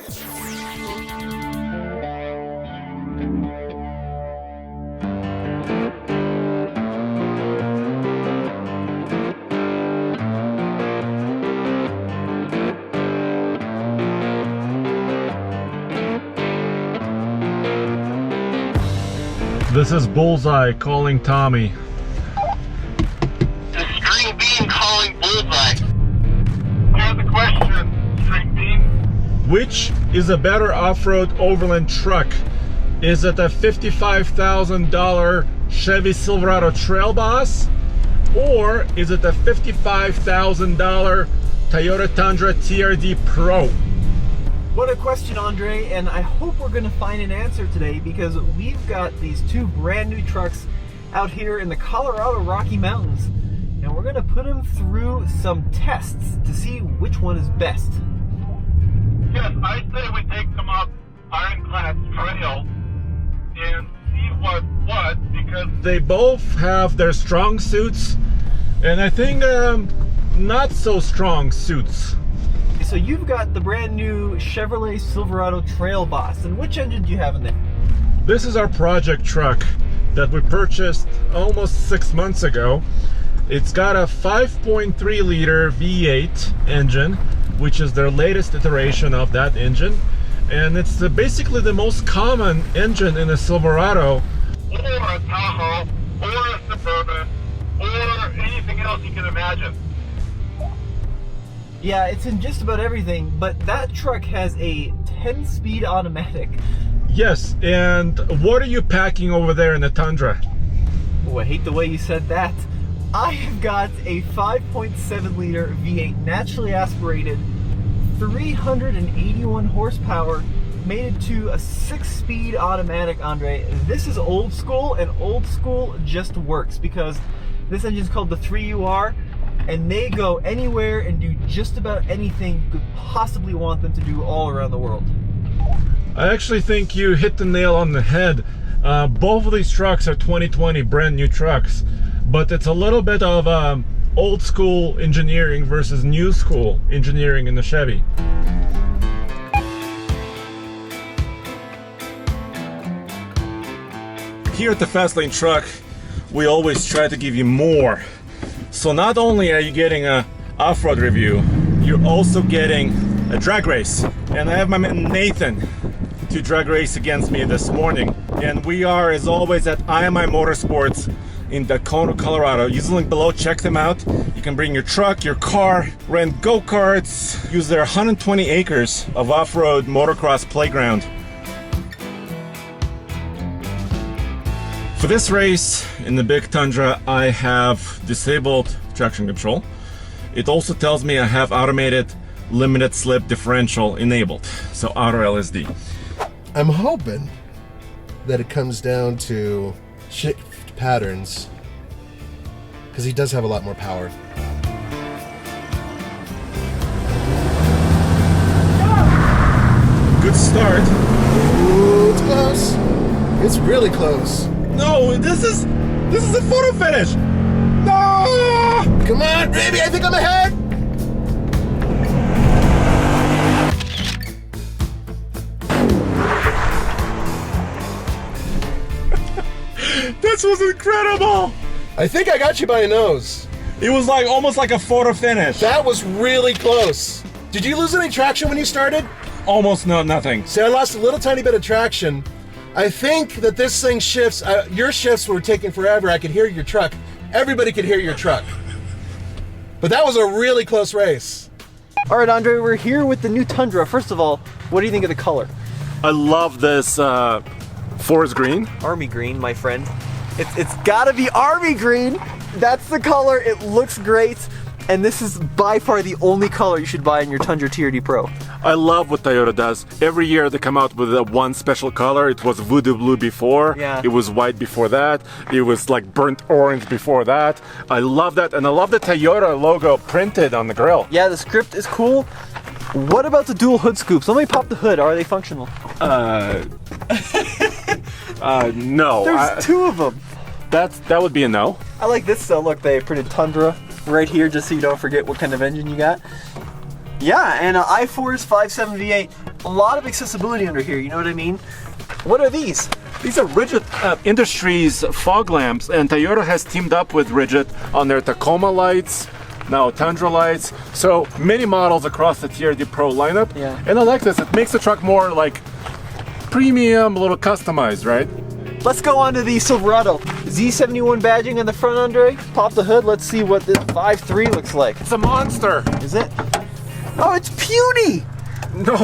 This is Bullseye calling Tommy. The String Bean calling Bullseye. Here's the question, String Bean. Which is a better off-road overland truck? Is it a $55,000 Chevy Silverado Trail Boss? Or is it a $55,000 Toyota Tundra TRD Pro? What a question, Andre, and I hope we're going to find an answer today because we've got these two brand new trucks out here in the Colorado Rocky Mountains, and we're going to put them through some tests to see which one is best. Yes, I say we take them up Ironclad trail and see what, because They both have their strong suits, and I think not so strong suits. So you've got the brand new Chevrolet Silverado Trail Boss, and which engine do you have in there? This is our project truck that we purchased almost 6 months ago. It's got a 5.3 liter V8 engine, which is their latest iteration of that engine, and it's basically the most common engine in a Silverado, or a Tahoe, or a Suburban, or anything else you can imagine. Yeah, it's in just about everything, but that truck has a 10-speed automatic. Yes, and what are you packing over there in the Tundra? Oh, I hate the way you said that. I have got a 5.7 liter V8 naturally aspirated, 381 horsepower, made it to a 6-speed automatic, Andre. This is old school, and old school just works because this engine's called the 3UR, and they go anywhere and do just about anything you could possibly want them to do all around the world. I actually think you hit the nail on the head. Both of these trucks are 2020 brand new trucks, but it's a little bit of old school engineering versus new school engineering in the Chevy. Here at the Fastlane Truck, we always try to give you more. So not only are you getting a off-road review, you're also getting a drag race. And I have my man Nathan to drag race against me this morning. And we are, as always, at IMI Motorsports in Daytona, Colorado. Use the link below, check them out. You can bring your truck, your car, rent go-karts, use their 120 acres of off-road motocross playground. For this race in the big Tundra, I have disabled traction control. It also tells me I have automated limited slip differential enabled, so auto LSD. I'm hoping that it comes down to shift patterns, because he does have a lot more power. Good start. Ooh, it's close. It's really close. No, this is a photo finish. No! Come on, baby, I think I'm ahead. This was incredible. I think I got you by a nose. It was like almost like a photo finish. That was really close. Did you lose any traction when you started? Almost nothing. See, I lost a little tiny bit of traction. I think that this thing shifts. Your shifts were taking forever. I could hear your truck. Everybody could hear your truck. But that was a really close race. All right, Andre, we're here with the new Tundra. First of all, what do you think of the color? I love this forest green. Army green, my friend. It's gotta be army green. That's the color. It looks great. And this is by far the only color you should buy in your Tundra TRD Pro. I love what Toyota does. Every year they come out with one special color. It was voodoo blue before. Yeah. It was white before that. It was like burnt orange before that. I love that, and I love the Toyota logo printed on the grille. Yeah, the script is cool. What about the dual hood scoops? Let me pop the hood. Are they functional? No. There's two of them. That would be a no. I like this though. Look, they printed Tundra right here just so you don't forget what kind of engine you got. Yeah, and I-Force 5.7 V8. a lot of accessibility under here, you know what I mean? What are these? These are Rigid Industries fog lamps, and Toyota has teamed up with Rigid on their Tacoma lights, now Tundra lights. So many models across the TRD Pro lineup. Yeah. And I like this. It makes the truck more like premium, a little customized, right? Let's go on to the Silverado. Z71 badging on the front, Andre. Pop the hood. Let's see what this 5.3 looks like. It's a monster. Is it? Oh, it's puny. No.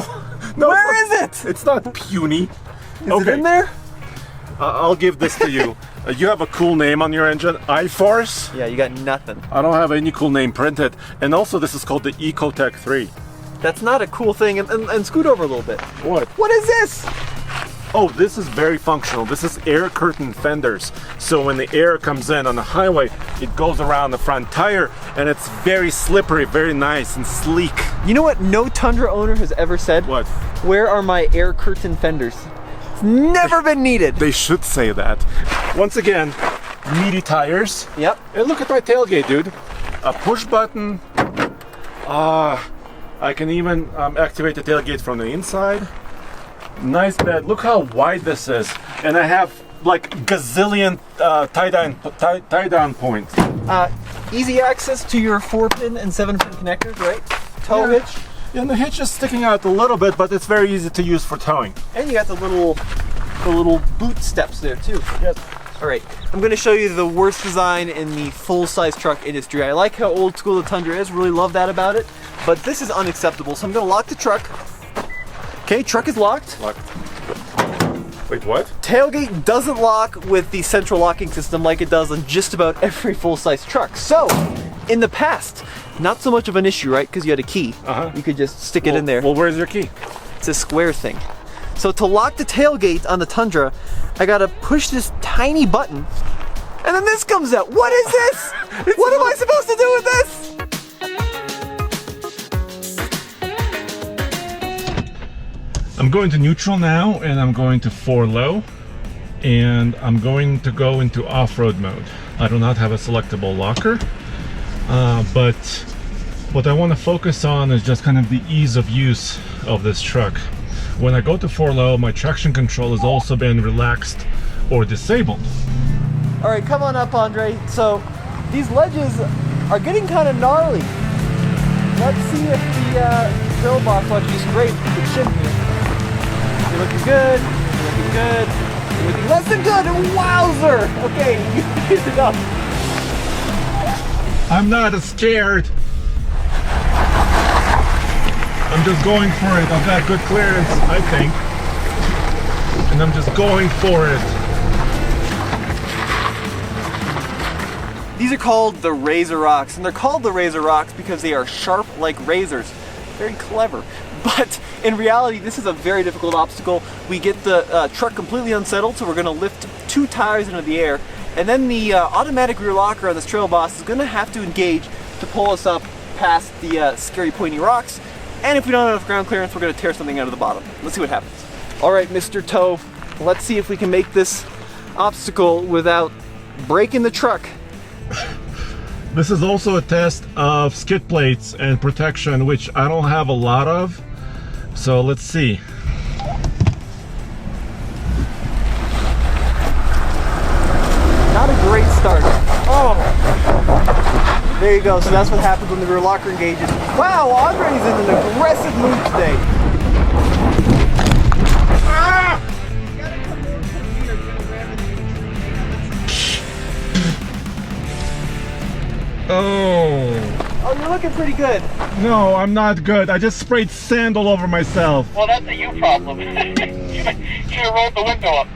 Where is it? It's not puny. Is it in there? I'll give this to you. You have a cool name on your engine, iForce. Yeah, you got nothing. I don't have any cool name printed. And also this is called the Ecotech 3. That's not a cool thing. And scoot over a little bit. What? What is this? Oh, this is very functional. This is air curtain fenders. So when the air comes in on the highway, it goes around the front tire, and it's very slippery, very nice and sleek. You know what no Tundra owner has ever said? What? Where are my air curtain fenders? It's never been needed. They should say that. Once again, meaty tires. Yep. And look at my tailgate, dude. A push button. I can even activate the tailgate from the inside. Nice bed. Look how wide this is. And I have like gazillion tie down points. Easy access to your 4-pin and 7-pin connectors, right? Tow hitch. And the hitch is sticking out a little bit, but it's very easy to use for towing. And you got the little boot steps there too. Yes. All right, I'm going to show you the worst design in the full-size truck industry. I like how old school the Tundra is, really love that about it, but this is unacceptable. So I'm going to lock the truck. Okay, truck is locked. Locked. Wait, what? Tailgate doesn't lock with the central locking system like it does on just about every full-size truck. So, in the past, not so much of an issue, right? Because you had a key. You could just stick it in there. Well, where's your key? It's a square thing. So to lock the tailgate on the Tundra, I gotta push this tiny button, and then this comes out. What is this? What am I supposed to do with this? I'm going to neutral now, and I'm going to 4 low, and I'm going to go into off-road mode. I do not have a selectable locker, but what I want to focus on is just kind of the ease of use of this truck. When I go to 4 low, my traction control has also been relaxed or disabled. All right, come on up, Andre. So these ledges are getting kind of gnarly. Let's see if the drill box will actually scrape the chin here. You're looking good. You're looking good. You're looking less than good. Wowzer! Okay, you used it up. I'm not scared. I'm just going for it. I've got good clearance, I think. And I'm just going for it. These are called the Razor Rocks, and they're called the Razor Rocks because they are sharp like razors. Very clever. But in reality, this is a very difficult obstacle. We get the truck completely unsettled, so we're going to lift 2 tires into the air, and then the automatic rear locker on this Trail Boss is going to have to engage to pull us up past the scary pointy rocks. And if we don't have enough ground clearance, we're going to tear something out of the bottom. Let's see what happens. All right, Mr. Tow, let's see if we can make this obstacle without breaking the truck. This is also a test of skid plates and protection, which I don't have a lot of. So let's see. Not a great start. Oh! There you go. So that's what happens when the rear locker engages. Wow, Andre's in an aggressive mood today. Ah! Oh, you're looking pretty good. No, I'm not good. I just sprayed sand all over myself. Well, that's a you problem. Should have rolled the window up.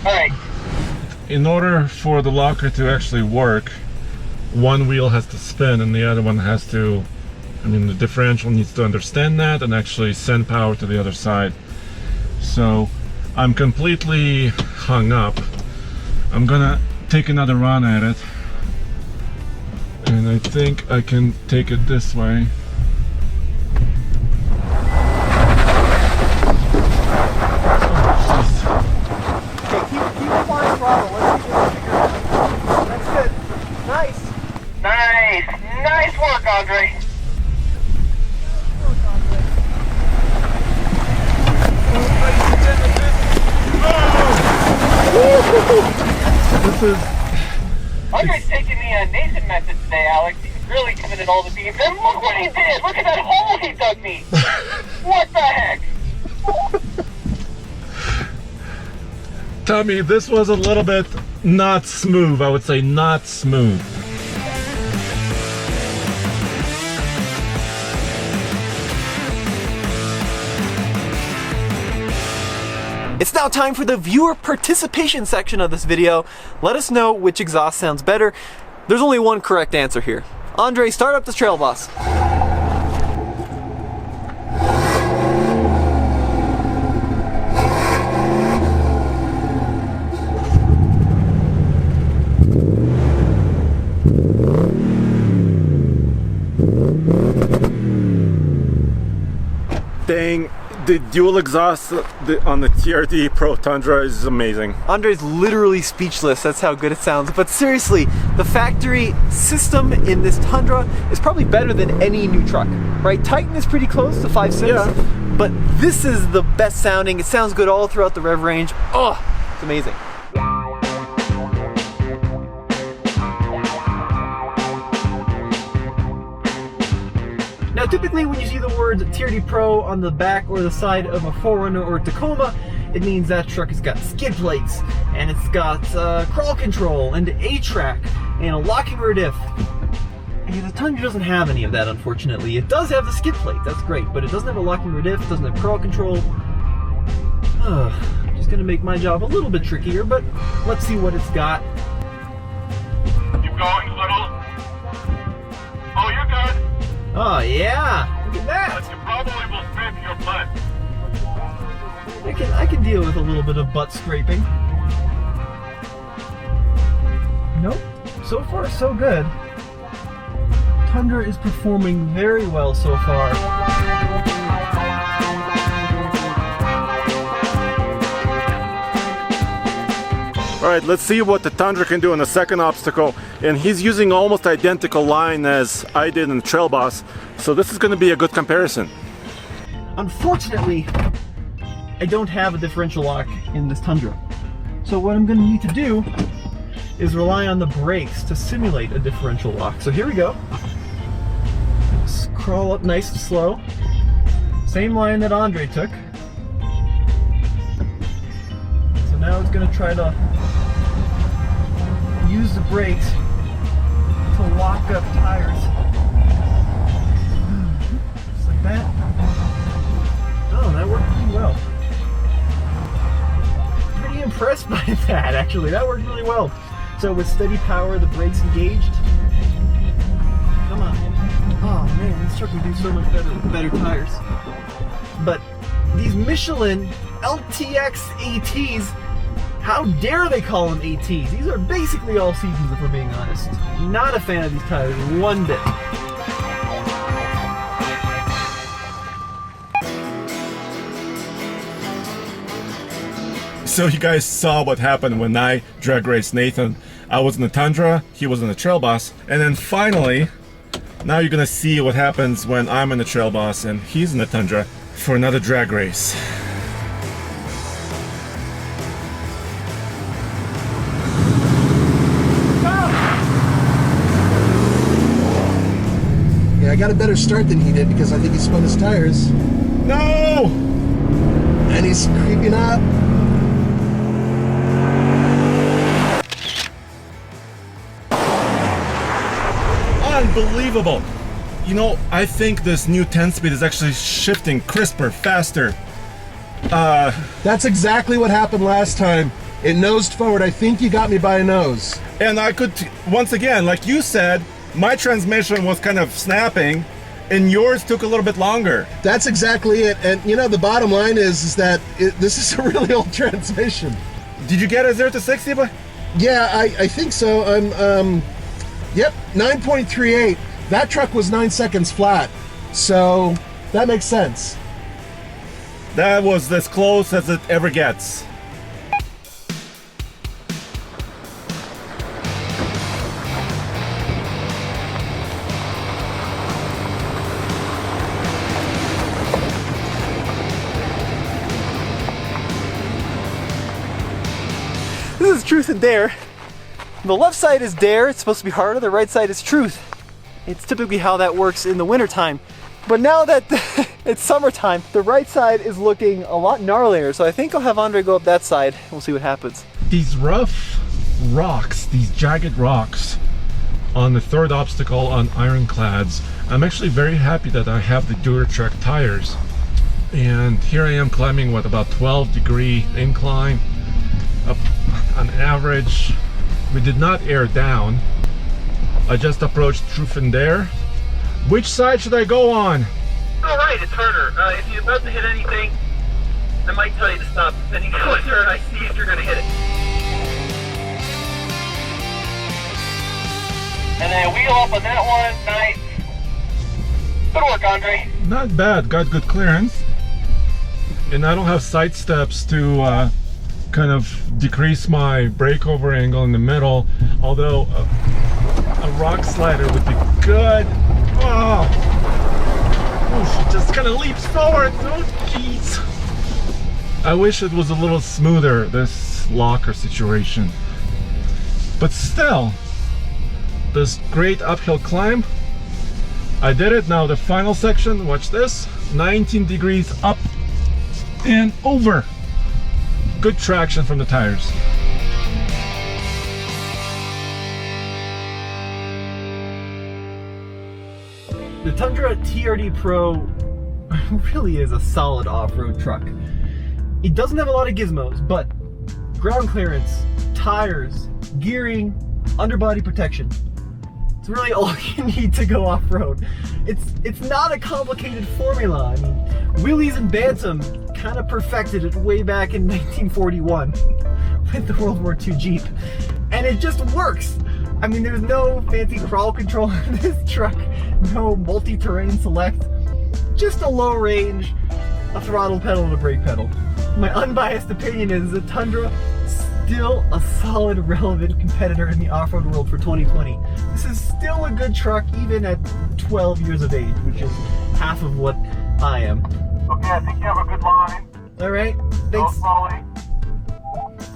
All right. In order for the locker to actually work, one wheel has to spin and the other one has to, the differential needs to understand that and actually send power to the other side. So I'm completely hung up. I'm gonna take another run at it. And I think I can take it this way. Okay, keep applying throttle. Let's see if we can figure it out. That's good. Nice. Nice work, Andre. this is... Andre's taking the Nathan method today, Alex. He's really giving it all the beans. And look what he did! Look at that hole he dug me! What the heck? Tommy, this was a little bit not smooth. I would say not smooth. It's now time for the viewer participation section of this video. Let us know which exhaust sounds better. There's only one correct answer here. Andre, start up this Trail Boss. Dang, the dual exhaust on the TRD Pro Tundra is amazing. Andre's literally speechless, that's how good it sounds. But seriously, the factory system in this Tundra is probably better than any new truck, right? Titan is pretty close to 5.6, Yeah. but this is the best sounding. It sounds good all throughout the rev range. Oh, it's amazing. Now, typically when you see the words TRD Pro on the back or the side of a 4Runner or Tacoma, it means that truck has got skid plates, and it's got crawl control, and A-track, and a locking rear diff. And the Tundra doesn't have any of that, unfortunately. It does have the skid plate, that's great, but it doesn't have a locking rear diff, it doesn't have crawl control. Just gonna make my job a little bit trickier, but let's see what it's got. Keep going, little. Oh, you're good. Oh yeah, look at But that! you probably will scrape your butt. I can deal with a little bit of butt scraping. Nope, so far so good. Tundra is performing very well so far. All right, let's see what the Tundra can do in the second obstacle. And he's using almost identical line as I did in the Trail Boss. So this is gonna be a good comparison. Unfortunately, I don't have a differential lock in this Tundra. So what I'm gonna need to do is rely on the brakes to simulate a differential lock. So here we go. Just crawl up nice and slow. Same line that Andre took. So now it's gonna try to use the brakes to lock up tires. Just like that. Oh, that worked pretty well. Pretty impressed by that, actually. That worked really well. So with steady power, the brakes engaged. Come on. Oh man, this truck would do so much better with better tires. But these Michelin LTX ATs, how dare they call them ATs? These are basically all seasons, if we're being honest. Not a fan of these tires one bit. So you guys saw what happened when I drag raced Nathan. I was in the Tundra, he was in the Trail Boss, and then finally, now you're gonna see what happens when I'm in the Trail Boss and he's in the Tundra for another drag race. Yeah, I got a better start than he did because I think he spun his tires. No! And he's creeping up. Unbelievable! You know, I think this new 10-speed is actually shifting crisper, faster. That's exactly what happened last time. It nosed forward. I think you got me by a nose. And I could, once again, like you said, my transmission was kind of snapping and yours took a little bit longer. That's exactly it. And you know, the bottom line is that this is a really old transmission. Did you get a 0 to 60? Yeah, I think so. Yep, 9.38. That truck was 9 seconds flat. So that makes sense. That was as close as it ever gets. This is truth and dare. The left side is dare, it's supposed to be harder, the right side is truth. It's typically how that works in the wintertime. But now that it's summertime, the right side is looking a lot gnarlier, so I think I'll have Andre go up that side. We'll see what happens. These rough rocks, these jagged rocks on the third obstacle on Ironclads, I'm actually very happy that I have the DuraTrack tires. And here I am climbing, what, about 12-degree incline up on average. We did not air down. I just approached truth and dare. Which side should I go on? All right, it's harder. If you're about to hit anything, I might tell you to stop. Then you go in there and I see if you're going to hit it. And then wheel up on that one. Nice. Good work, Andre. Not bad, got good clearance. And I don't have side steps to kind of decrease my breakover angle in the middle, although a rock slider would be good. Oh, she just kind of leaps forward. Oh, jeez. I wish it was a little smoother, this locker situation. But still, this great uphill climb, I did it. Now the final section, watch this, 19 degrees up and over. Good traction from the tires. The Tundra TRD Pro really is a solid off-road truck. It doesn't have a lot of gizmos, but ground clearance, tires, gearing, underbody protection. It's really all you need to go off-road. It's not a complicated formula. I mean, Willys and Bantam kind of perfected it way back in 1941 with the World War II Jeep. And it just works. I mean, there's no fancy crawl control in this truck, no multi-terrain select, just a low range, a throttle pedal and a brake pedal. My unbiased opinion is the Tundra still a solid, relevant competitor in the off-road world for 2020. This is still a good truck even at 12 years of age, which is half of what I am. Okay, I think you have a good line. All right, thanks. Go slowly.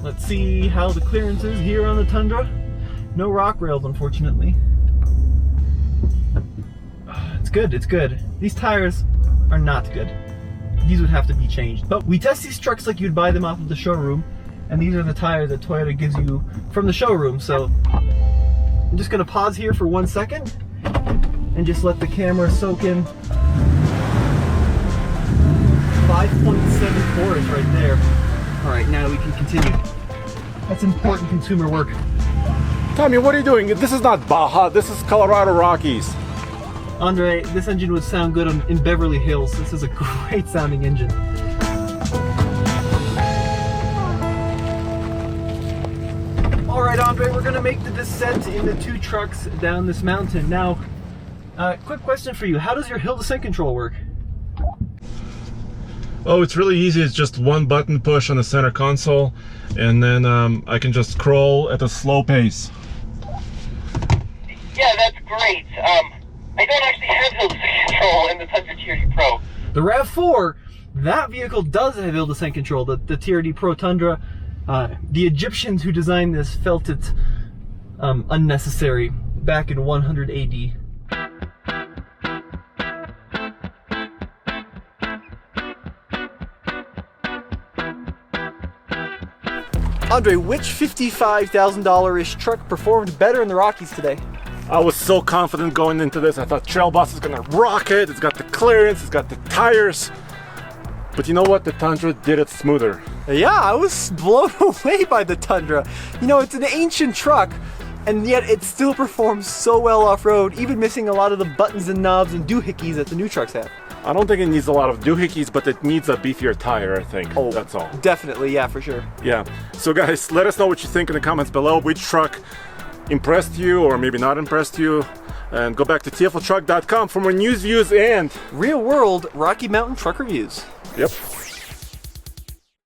Let's see how the clearance is here on the Tundra. No rock rails, unfortunately. It's good, it's good. These tires are not good. These would have to be changed. But we test these trucks like you'd buy them off of the showroom, and these are the tires that Toyota gives you from the showroom. So I'm just gonna pause here for 1 second and just let the camera soak in 5.74 is right there. All right, now we can continue. That's important consumer work. Tommy, what are you doing? This is not Baja, this is Colorado Rockies. Andre, this engine would sound good in Beverly Hills. This is a great sounding engine. All right, Andre, we're gonna make the descent in the two trucks down this mountain. Now, quick question for you. How does your hill descent control work? Oh, it's really easy. It's just one button push on the center console, and then I can just crawl at a slow pace. Yeah, that's great. I don't actually have hill descent control in the Tundra TRD Pro. The RAV4, that vehicle does have hill descent control. The TRD Pro Tundra, the Egyptians who designed this felt it unnecessary back in 100 AD. Andre, which $55,000-ish truck performed better in the Rockies today? I was so confident going into this. I thought Trail Boss is gonna rock it. It's got the clearance, it's got the tires. But you know what? The Tundra did it smoother. Yeah, I was blown away by the Tundra. You know, it's an ancient truck, and yet it still performs so well off-road, even missing a lot of the buttons and knobs and doohickeys that the new trucks have. I don't think it needs a lot of doohickeys, but it needs a beefier tire, I think. Oh, that's all. Definitely, yeah, for sure. Yeah. So guys, let us know what you think in the comments below. Which truck impressed you or maybe not impressed you? And go back to tfltruck.com for more news, views, and real-world Rocky Mountain truck reviews. Yep.